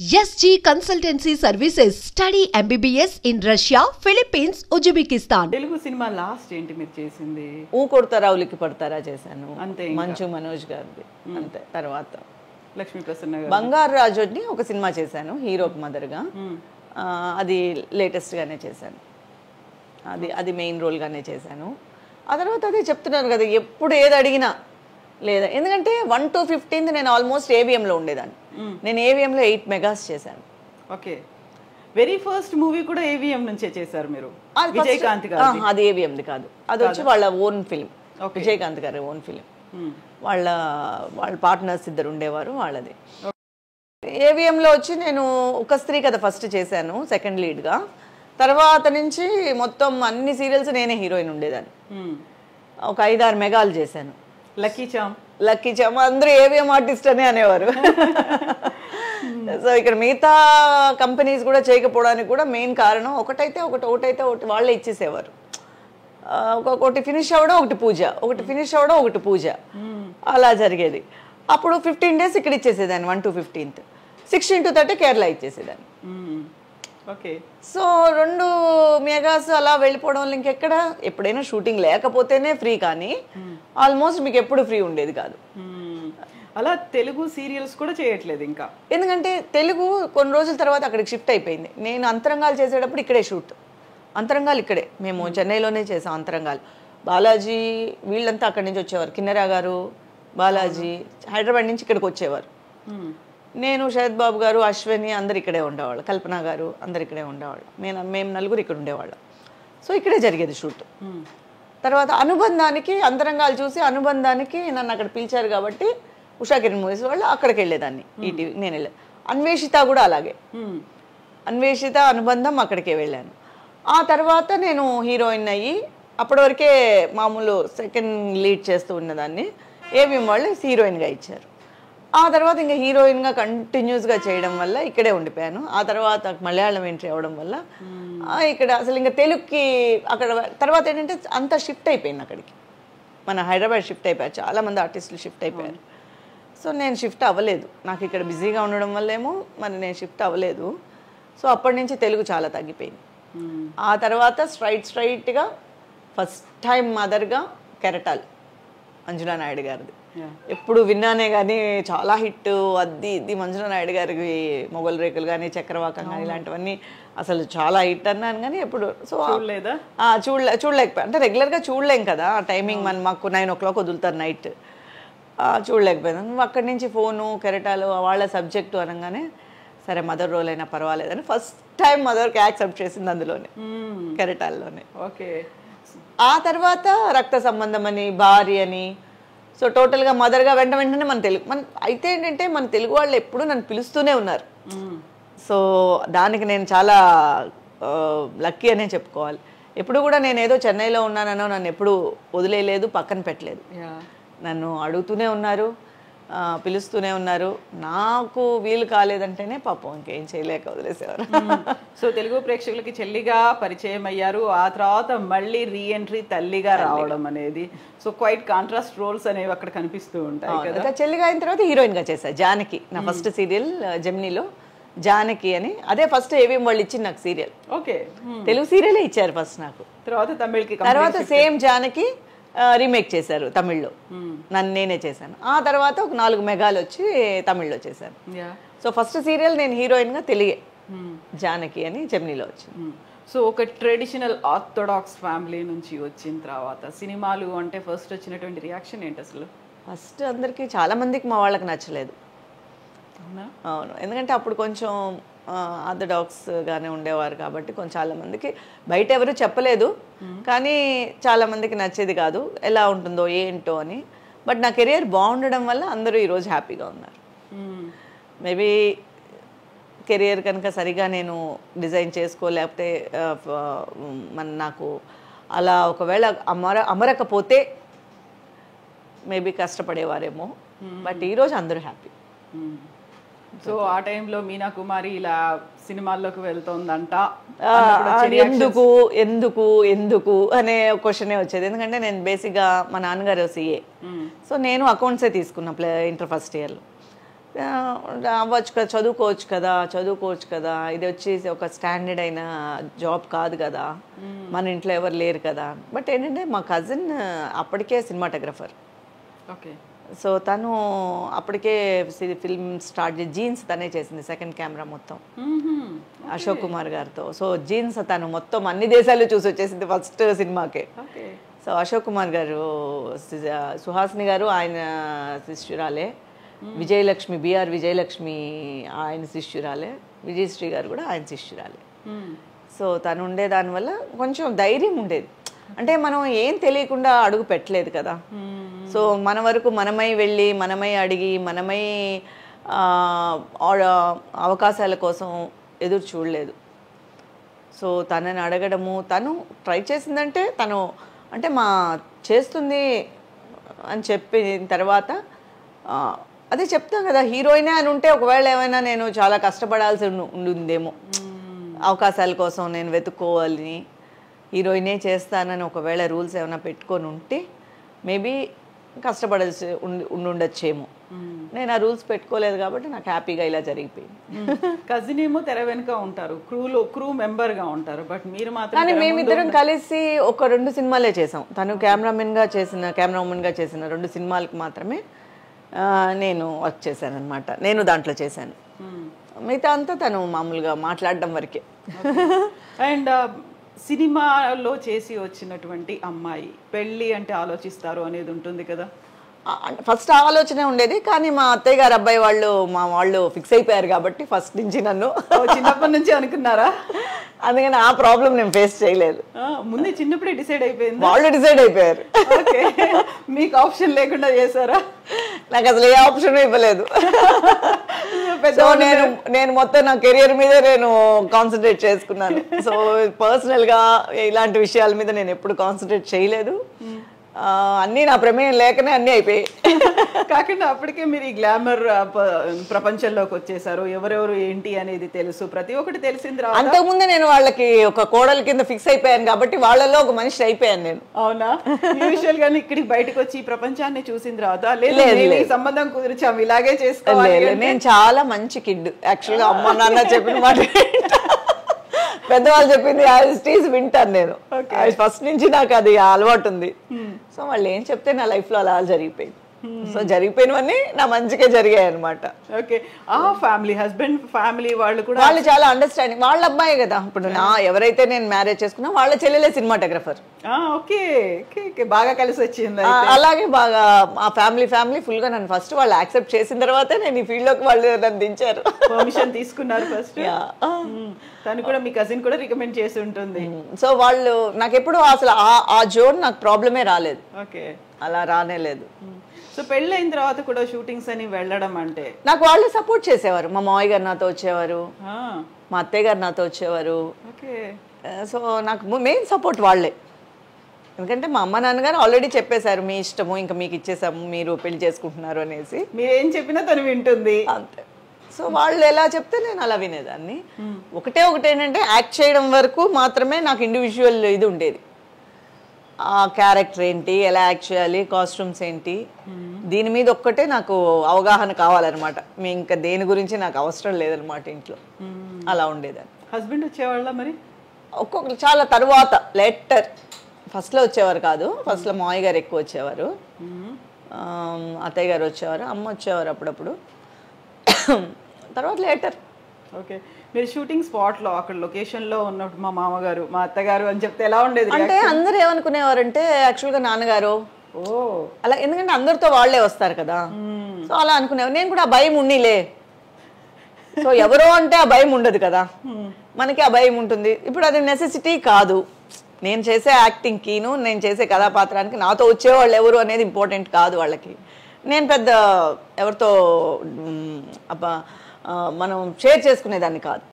SG Consultancy Services. Study MBBS in Russia, Philippines, Uzbekistan. Telugu cinema last ఏంటి మీరు చేసింది? ఊ కొడతారా ఉలికి పడతారా చేశాను. అంతే. మంచు మనోజ్ గారిది అంతే. తర్వాత లక్ష్మీ ప్రసన్న గారు బంగారు రాజుని ఒక సినిమా చేశాను హీరోకి మదర్గా. అది లేటెస్ట్ గానే చేశాను. అది మెయిన్ రోల్ గానే చేశాను. ఆ తర్వాత అదే చెప్తున్నాను కదా, ఎప్పుడు ఏది అడిగినా లేదా, ఎందుకంటే 1 to 15 నేను ఆల్మోస్ట్ ఏవిఎంలో ఉండేదాన్ని. నేను ఏవిఎంలో 8 మెగాస్ చేశాను. ఓకే, వెరీ ఫస్ట్ మూవీ కూడా ఏవిఎం నుంచే చేశారు మీరు? విజయకాంత్ గారు? అది ఏవిఎంది కాదు, అది వచ్చి వాళ్ళ ఓన్ ఫిల్మ్. విజయకాంత్ గారి ఓన్ ఫిల్మ్. వాళ్ళ పార్ట్నర్స్ ఇద్దరు ఉండేవారు, వాళ్ళది. ఏవిఎంలో వచ్చి నేను ఒక స్త్రీ కథ ఫస్ట్ చేశాను సెకండ్ లీడ్గా. తర్వాత నుంచి మొత్తం అన్ని సీరియల్స్ నేనే హీరోయిన్ ఉండేదాన్ని. ఒక 5-6 మెగాలు చేశాను. లక్కీ చామ్ అందరూ ఏవిఎం ఆర్టిస్ట్ అనే అనేవారు. సో ఇక్కడ మిగతా కంపెనీస్ కూడా చేయకపోవడానికి కూడా మెయిన్ కారణం ఒకటైతే ఒకటి వాళ్ళే ఇచ్చేసేవారు. ఒకటి ఫినిష్ అవ్వడం, ఒకటి పూజ, ఒకటి ఫినిష్ అవ్వడం, ఒకటి పూజ, అలా జరిగేది. అప్పుడు 15 days ఇక్కడ ఇచ్చేసేదాన్ని, 1 to 15th, 16 to 30 కేరళ ఇచ్చేసేదాన్ని. ఓకే. సో 2 మెగాస్ అలా వెళ్ళిపోవడం వల్ల ఇంకెక్కడ, ఎప్పుడైనా షూటింగ్ లేకపోతేనే ఫ్రీ, కానీ ఆల్మోస్ట్ మీకు ఎప్పుడు ఫ్రీ ఉండేది కాదు. అలా తెలుగు సీరియల్స్ కూడా చేయట్లేదు ఇంకా? ఎందుకంటే తెలుగు కొన్ని రోజుల తర్వాత అక్కడికి షిఫ్ట్ అయిపోయింది. నేను అంతరంగాలు చేసేటప్పుడు ఇక్కడే షూట్, అంతరంగాలు ఇక్కడే, మేము చెన్నైలోనే చేసాం అంతరంగాలు. బాలాజీ వీళ్ళంతా అక్కడి నుంచి వచ్చేవారు, కిన్నెరా గారు, బాలాజీ హైదరాబాద్ నుంచి ఇక్కడికి వచ్చేవారు. నేను, శరత్ బాబు గారు, అశ్విని అందరు ఇక్కడే ఉండేవాళ్ళు, కల్పన గారు అందరు ఇక్కడే ఉండేవాళ్ళు. మేము నలుగురు ఇక్కడ ఉండేవాళ్ళం. సో ఇక్కడే జరిగేది షూట్. తర్వాత అనుబంధానికి, అంతరంగాలు చూసి అనుబంధానికి నన్ను అక్కడ పిలిచారు కాబట్టి ఉషా కిరణ్ మూవీస్ వాళ్ళు అక్కడికి వెళ్ళేదాన్ని. ఈటీవీ నేను వెళ్ళాను. అన్వేషిత కూడా అలాగే, అన్వేషిత అనుబంధం అక్కడికే వెళ్ళాను. ఆ తర్వాత నేను హీరోయిన్ అయ్యి అప్పటి వరకే మామూలు సెకండ్ లీడ్ చేస్తూ ఉన్నదాన్ని. ఏవిఎం వాళ్ళు హీరోయిన్గా ఇచ్చారు. ఆ తర్వాత ఇంకా హీరోయిన్గా కంటిన్యూస్గా చేయడం వల్ల ఇక్కడే ఉండిపోయాను. ఆ తర్వాత మలయాళం ఎంట్రీ అవ్వడం వల్ల ఇక్కడ అసలు ఇంకా తెలుగుకి అక్కడ తర్వాత ఏంటంటే అంతా షిఫ్ట్ అయిపోయింది అక్కడికి. మన హైదరాబాద్ షిఫ్ట్ అయిపోయారు, చాలామంది ఆర్టిస్టులు షిఫ్ట్ అయిపోయారు. సో నేను షిఫ్ట్ అవ్వలేదు, నాకు ఇక్కడ బిజీగా ఉండడం వల్లేమో మరి నేను షిఫ్ట్ అవ్వలేదు. సో అప్పటి నుంచి తెలుగు చాలా తగ్గిపోయింది. ఆ తర్వాత స్ట్రైట్గా ఫస్ట్ టైం మదర్గా కెరటాల్ మంజులా నాయుడు గారిది. ఎప్పుడు విన్నానే కానీ చాలా హిట్. అది ఇది మంజులా నాయుడు గారికి మొగల్ రేకులు కానీ, చక్రవాకం కానీ ఇలాంటివన్నీ అసలు చాలా హిట్ అన్నాను కానీ ఎప్పుడు సో చూడలేకపోయా. అంటే రెగ్యులర్గా చూడలేం కదా, టైమింగ్ మాకు 9 o'clock వదులుతారు నైట్, చూడలేకపోయాను. అక్కడి నుంచి ఫోను, కెరటాలు వాళ్ళ సబ్జెక్టు అనగానే సరే మదర్ రోల్ అయినా పర్వాలేదని ఫస్ట్ టైం మదర్కి యాక్సెప్ట్ చేసింది అందులోనే, కెరటాల్లోనే. ఓకే. ఆ తర్వాత రక్త సంబంధం అని, భార్య అని, సో టోటల్గా మదర్గా వెంటనే మన అయితే ఏంటంటే మన తెలుగు వాళ్ళు ఎప్పుడు నన్ను పిలుస్తూనే ఉన్నారు. సో దానికి నేను చాలా లక్కీ అనే చెప్పుకోవాలి. ఎప్పుడు కూడా నేను ఏదో చెన్నైలో ఉన్నానో నన్ను ఎప్పుడు వదిలేయలేదు, పక్కన పెట్టలేదు. నన్ను అడుగుతూనే ఉన్నారు, పిలుస్తూనే ఉన్నారు. నాకు వీలు కాలేదంటేనే పాపం ఇంకేం చేయలేక వదిలేసేవారు. సో తెలుగు ప్రేక్షకులకి చెల్లిగా పరిచయం అయ్యారు, ఆ తర్వాత మళ్ళీ రీఎంట్రీ తల్లిగా రావడం అనేది, సో క్వైట్ కాంట్రాస్ట్ రోల్స్ అనేవి అక్కడ కనిపిస్తూ ఉంటాయి కదా. చెల్లిగా అయిన తర్వాత హీరోయిన్గా చేశాను. జానకి నా ఫస్ట్ సీరియల్ జెమినీలో, జానకి అని. అదే ఫస్ట్ ఏవిఎం వాళ్ళు ఇచ్చింది నాకు సీరియల్. ఓకే. తెలుగు సీరియలే ఇచ్చారు ఫస్ట్ నాకు. తర్వాత తమిళకి, తర్వాత సేమ్ జానకి రీమేక్ చేశారు తమిళ్లో, నేనే చేశాను. ఆ తర్వాత ఒక 4 మెగాలు వచ్చి తమిళ్లో చేశాను. సో ఫస్ట్ సీరియల్ నేను హీరోయిన్గా తెలుగే, జానకి అని జెమినీలో వచ్చింది. సో ఒక ట్రెడిషనల్ ఆర్థోడాక్స్ ఫ్యామిలీ నుంచి వచ్చిన తర్వాత సినిమాలు అంటే ఫస్ట్ వచ్చినటువంటి రియాక్షన్ ఏంటి అసలు? ఫస్ట్ అందరికీ చాలా మందికి మా వాళ్ళకి నచ్చలేదు. అవును, ఎందుకంటే అప్పుడు కొంచెం ఆర్థోడాక్స్గానే ఉండేవారు కాబట్టి కొంచెం చాలా మందికి బయట ఎవరు చెప్పలేదు, కానీ చాలా మందికి నచ్చేది కాదు, ఎలా ఉంటుందో ఏంటో అని. బట్ నా కెరియర్ బాగుండడం వల్ల అందరూ ఈరోజు హ్యాపీగా ఉన్నారు. మేబీ కెరియర్ కనుక సరిగా నేను డిజైన్ చేసుకోలేకపోతే నాకు అలా ఒకవేళ అమరకపోతే మేబీ కష్టపడేవారేమో. బట్ ఈరోజు అందరూ హ్యాపీ. సో ఆ టైంలో మీనా కుమారి ఇలా సినిమాల్లోకి వెళ్తోందంట, ఎందుకు ఎందుకు ఎందుకు అనే క్వశ్చనే వచ్చేది. ఎందుకంటే నేను బేసిక్గా మా నాన్నగారు CA, సో నేను అకౌంట్సే తీసుకున్నా ఇంటర్ ఫస్ట్ ఇయర్లో. అవ్వచ్చు కదా, చదువుకోవచ్చు కదా, ఇది వచ్చేసి ఒక స్టాండర్డ్ అయిన జాబ్ కాదు కదా, మన ఇంట్లో ఎవరు లేరు కదా. బట్ ఏంటంటే మా కజిన్ అప్పటికే సినిమాటోగ్రఫర్. ఓకే. సో తను అప్పటికే ఫిల్మ్ స్టార్ట్ చేసి జీన్స్ తనే చేసింది, సెకండ్ కెమెరా మొత్తం అశోక్ కుమార్ గారితో. సో జీన్స్ తను మొత్తం అన్ని దేశాలు చూసి వచ్చేసింది ఫస్ట్ సినిమాకే. సో అశోక్ కుమార్ గారు, సుహాసిని గారు ఆయన శిష్యురాలే, విజయలక్ష్మి బిఆర్ విజయలక్ష్మి ఆయన శిష్యురాలే, విజయశ్రీ గారు కూడా ఆయన శిష్యురాలే. సో తను ఉండే దానివల్ల కొంచెం ధైర్యం ఉండేది. అంటే మనం ఏం తెలియకుండా అడుగు పెట్టలేదు కదా. సో మన వరకు మనమై వెళ్ళి, మనమై అడిగి, మనమై అవకాశాల కోసం ఎదురు చూడలేదు. సో తనని అడగడము, తను ట్రై చేసిందంటే తను అంటే చేస్తుంది అని చెప్పిన తర్వాత అదే చెప్తాం కదా, హీరోయినే అని ఉంటే ఒకవేళ ఏమైనా నేను చాలా కష్టపడాల్సి ఉండిందేమో, అవకాశాల కోసం నేను వెతుక్కోవాలని, హీరోయినే చేస్తానని ఒకవేళ రూల్స్ ఏమైనా పెట్టుకొని ఉంటే మేబీ కష్టపడాల్సి ఉండొచ్చేమో. నేను ఆ రూల్స్ పెట్టుకోలేదు కాబట్టి నాకు హ్యాపీగా ఇలా జరిగిపోయింది. కజిన్ ఏమో తెర వెనుక ఉంటారు, క్రూ మెంబర్గా ఉంటారు, బట్ మీరు మాత్రం. కానీ మేమిద్దరం కలిసి ఒక 2 సినిమాలే చేసాం. తను కెమెరామెన్గా చేసిన 2 సినిమాలకు మాత్రమే నేను వర్క్ చేశాను అనమాట. నేను దాంట్లో చేశాను, మిగతా అంతా తను మామూలుగా మాట్లాడడం వరకే. అండ్ సినిమాలో చేసి వచ్చినటువంటి అమ్మాయి పెళ్ళి అంటే ఆలోచిస్తారు అనేది ఉంటుంది కదా. ఫస్ట్ ఆలోచనే ఉండేది, కానీ మా అత్తయ్య గారు అబ్బాయి వాళ్ళు ఫిక్స్ అయిపోయారు కాబట్టి ఫస్ట్ నుంచి నన్ను చిన్నప్పటి నుంచి అనుకున్నారా? అందుకని ఆ ప్రాబ్లం నేను ఫేస్ చేయలేదు. ముందే చిన్నప్పుడే డిసైడ్ అయిపోయింది. వాళ్ళు డిసైడ్ అయిపోయారు. మీకు ఆప్షన్ లేకుండా చేశారా? నాకు అసలు ఏ ఆప్షన్ ఇవ్వలేదు. సో నేను మొత్తం నా కెరియర్ మీద నేను కాన్సన్ట్రేట్ చేసుకున్నాను. సో పర్సనల్ గా ఇలాంటి విషయాల మీద నేను ఎప్పుడు కాన్సన్ట్రేట్ చేయలేదు. అన్నీ నా ప్రమేయం లేకనే అన్నీ అయిపోయాయి. కాకుండా అప్పటికే మీరు ఈ గ్లామర్ ప్రపంచంలోకి వచ్చేసారు, ఎవరెవరు ఏంటి అనేది తెలుసు, ప్రతి ఒక్కటి తెలిసింది. అంతకుముందే నేను వాళ్ళకి ఒక కోడల కింద ఫిక్స్ అయిపోయాను కాబట్టి వాళ్ళలో ఒక మనిషి అయిపోయాను నేను. అవునా? యూజువల్ గా ఇక్కడికి బయటకు వచ్చి ఈ ప్రపంచాన్ని చూసిన తర్వాత లేదు సంబంధం కుదిరిచాము ఇలాగే చేసుకోవాలి. నేను చాలా మంచి కిడ్ యాక్చువల్గా. అమ్మ నాన్న చెప్పిన మాట పెద్దవాళ్ళు చెప్పింది వింటాను నేను. ఫస్ట్ నుంచి నాకు అది అలవాటు ఉంది. సో వాళ్ళు ఏం చెప్తే నా లైఫ్ లో అలా జరిగిపోయింది. సో జరిగిపోయినవన్నీ నా మంచిగా జరిగాయి అనమాట. ఓకే. ఆ ఫ్యామిలీ, హస్బెండ్ ఫ్యామిలీ వాళ్ళు చాలా అండర్స్టాండింగ్. వాళ్ళ అబ్బాయి కదా ఇప్పుడు ఎవరైతే నేను మ్యారేజ్ చేసుకున్నా వాళ్ళ చెల్లెలే సినిమాటోగ్రఫర్. ఓకే, బాగా కలిసి వచ్చింది. అలాగే బాగా ఆ ఫ్యామిలీ ఫుల్ గా నన్ను ఫస్ట్ వాళ్ళు యాక్సెప్ట్ చేసిన తర్వాతే నేను ఈ ఫీల్డ్ లోకి వాళ్ళు నన్ను దించారు. పర్మిషన్ తీసుకున్నారు ఫస్ట్. తను కూడా మీ కజిన్ కూడా రికమెండ్ చేసి ఉంటుంది. సో వాళ్ళు నాకు ఎప్పుడు అసలు ఆ జోన్ నాకు ప్రాబ్లమే రాలేదు. ఓకే, అలా రానే లేదు. సో పెళ్ళైన తర్వాత కూడా షూటింగ్స్ అని వెళ్ళడం అంటే నాకు వాళ్ళు సపోర్ట్ చేసేవారు. మా మావయ్య గారు నాతో వచ్చేవారు, మా అత్తయ్య గారు నాతో వచ్చేవారు. సో నాకు మెయిన్ సపోర్ట్ వాళ్ళే. ఎందుకంటే మా అమ్మ నాన్నగారు ఆల్రెడీ చెప్పేశారు, మీ ఇష్టము, ఇంకా మీకు ఇచ్చేసాము, మీరు పెళ్లి చేసుకుంటున్నారు అనేసి. మీరేం చెప్పినా తను వింటుంది అంతే. సో వాళ్ళు ఎలా చెప్తే నేను అలా వినేదాన్ని. ఒకటే ఏంటంటే యాక్ట్ చేయడం వరకు మాత్రమే నాకు ఇండివిజువల్ ఇది ఉండేది. ఆ క్యారెక్టర్ ఏంటి, ఎలా యాక్ట్ చేయాలి, కాస్ట్యూమ్స్ ఏంటి, దీని మీద ఒక్కటే నాకు అవగాహన కావాలన్నమాట. ఇంకా దేని గురించి నాకు అవసరం లేదనమాట ఇంట్లో. అలా ఉండేదాన్ని. హస్బెండ్ వచ్చేవాళ్ళ మరి? ఒక్కొక్కరు చాలా తర్వాత లేటర్. ఫస్ట్లో వచ్చేవారు కాదు. ఫస్ట్లో మావయ్య గారు ఎక్కువ వచ్చేవారు, అత్తయ్య గారు వచ్చేవారు, అమ్మ వచ్చేవారు అప్పుడప్పుడు. తర్వాత లేటర్. ఓకే. మీరు షూటింగ్ స్పాట్ లో అక్కడ లొకేషన్ లో ఉన్నప్పుడు మా మామగారు, మా అత్తగారు అని చెప్తే ఎలా ఉండేది? అంటే అందరు ఏమనుకునేవారంటే యాక్చువల్గా నాన్నగారు అలా, ఎందుకంటే అందరితో వాళ్లే వస్తారు కదా. సో అలా అనుకునేవారు. నేను కూడా ఆ భయం ఉన్నిలే. సో ఎవరో అంటే ఆ భయం ఉండదు కదా, మనకి ఆ భయం ఉంటుంది. ఇప్పుడు అది నెసెసిటీ కాదు. నేను చేసే యాక్టింగ్కిను నేను చేసే కథాపాత్రానికి నాతో వచ్చేవాళ్ళు ఎవరు అనేది ఇంపార్టెంట్ కాదు వాళ్ళకి. నేను పెద్ద ఎవరితో మనం షేర్ చేసుకునేదాన్ని కాదు.